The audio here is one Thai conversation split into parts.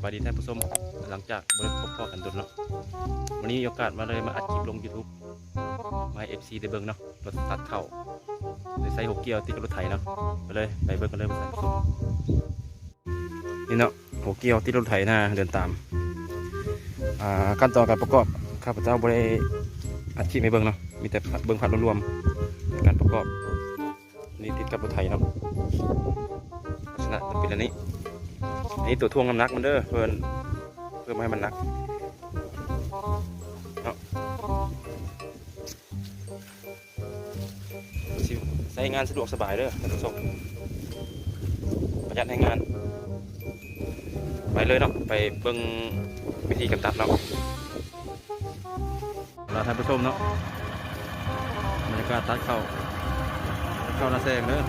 ายดีท่านผู้ชมหลังจากบริพบพ่อกันดุลเนาะวันนี้มีโอกาสมาเลยมาอัดคลิปลง YouTube มาให้ FC ได้เบิ่งเนาะรถตัดเข่าโดยใส่6เกียร์ติดกับรถไถเนาะไปเลยไปเบิ่งกันเลยท่านผู้ชมนี่เนาะ6เกียร์ติดรถไถหน้าเดินตามขั้นตอนการประกอบข้าพเจ้าบริอัดคลิปให้เบิ่งเนาะมีแต่เบิ่งผ่านรวมๆการประกอบนี่ติดกับรถไถเนาะลักษณะมันเป็นอันนี้ตัวทวงน้ำหนักมันเด้อเพื่อไม่ให้มันหนักเนาะใช้งานสะดวกสบายเด้อท่านผู้ชมประหยัดให้งานไปเลยเนาะไปเบิ่งวิธีการตัดเนาะเราท่านผู้ชมเนาะบรรยากาศตัดเข้าหน้าแซงเด้อ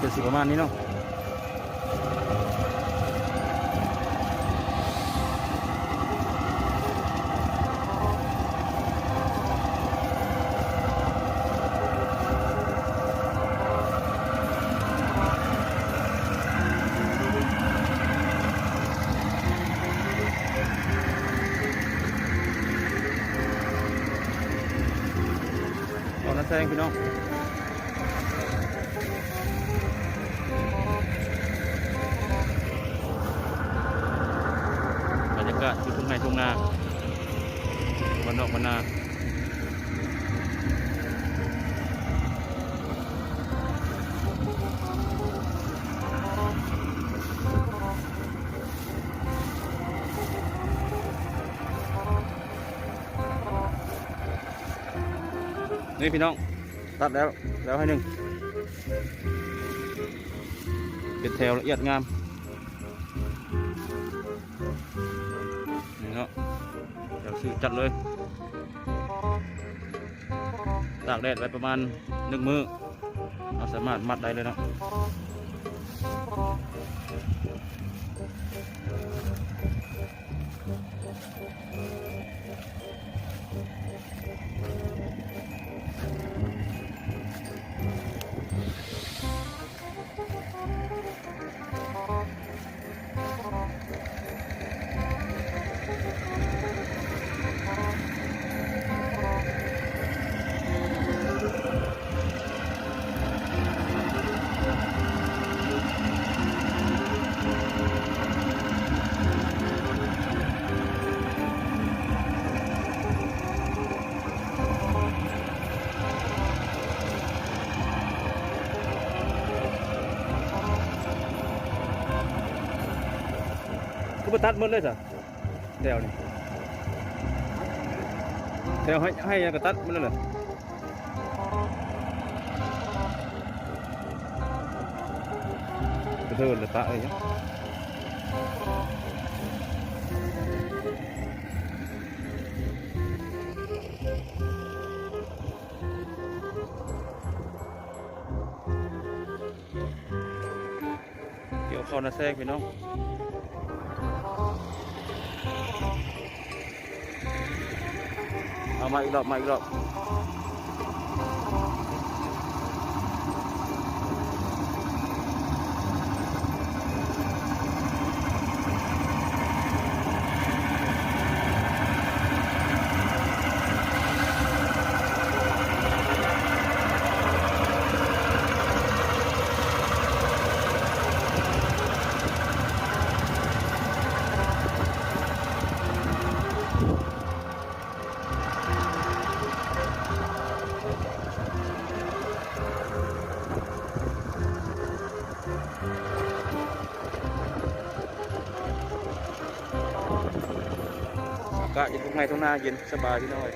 จะสิประมาณนี้เนาะเอาน้ำแซงพี่น้องก็คือทุ่งไร่ทุ่งนาวันนอกวันนานี่พี่น้องตัดแล้วให้หนึ่งเป็นแถวละเอียดงามเนาะเดี๋ยวซื้อจัดเลยตากแดดไว้ประมาณ1 มื้อเราสามารถมัดได้เลยเนาะก็มาตัดหมดเลยสิแถวนี่แถวให้กระตัดมันเลยกระเทินเลยตะเลยเกี่ยวเข้าหน้าแทรกพี่น้องเอามาอีกรอบ ะอยู่ทุ่งไร่ทุ่งนาเย็นสบายพี่น้อย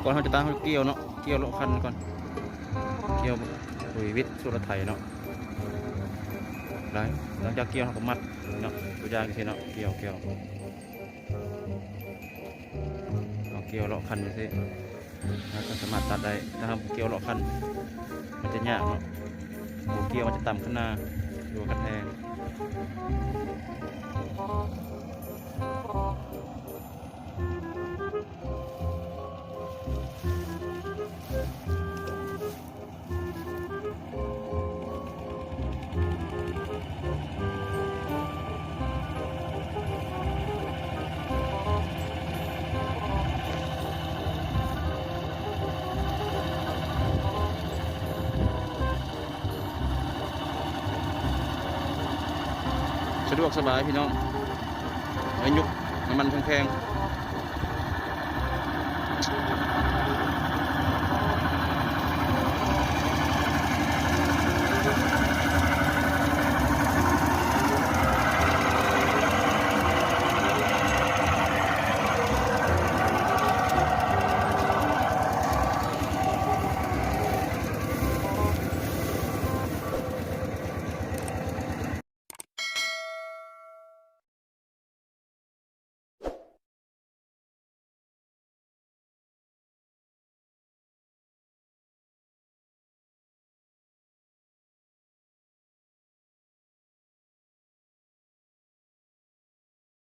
ก่อนเขาจะตั้งเขาเกี่ยวเนาะเกี่ยวเลาะคันก่อนเกี่ยวปุ๋ยวิทย์สุรไทยเนาะได้หลังจากเกี่ยวเขาก็มัดเนาะตัวอย่างสิเนาะเกี่ยวเอาเกี่ยวเลาะคันไปสิแล้วก็สามารถตัดได้นะครับเกี่ยวเลาะคันมันจะยากเนาะหัวเกี่ยวมันจะต่ำขึ้นหน้าดูกระแทกสะดวกสบายพี่น้องไว้ยุกน้ำมันแพงๆ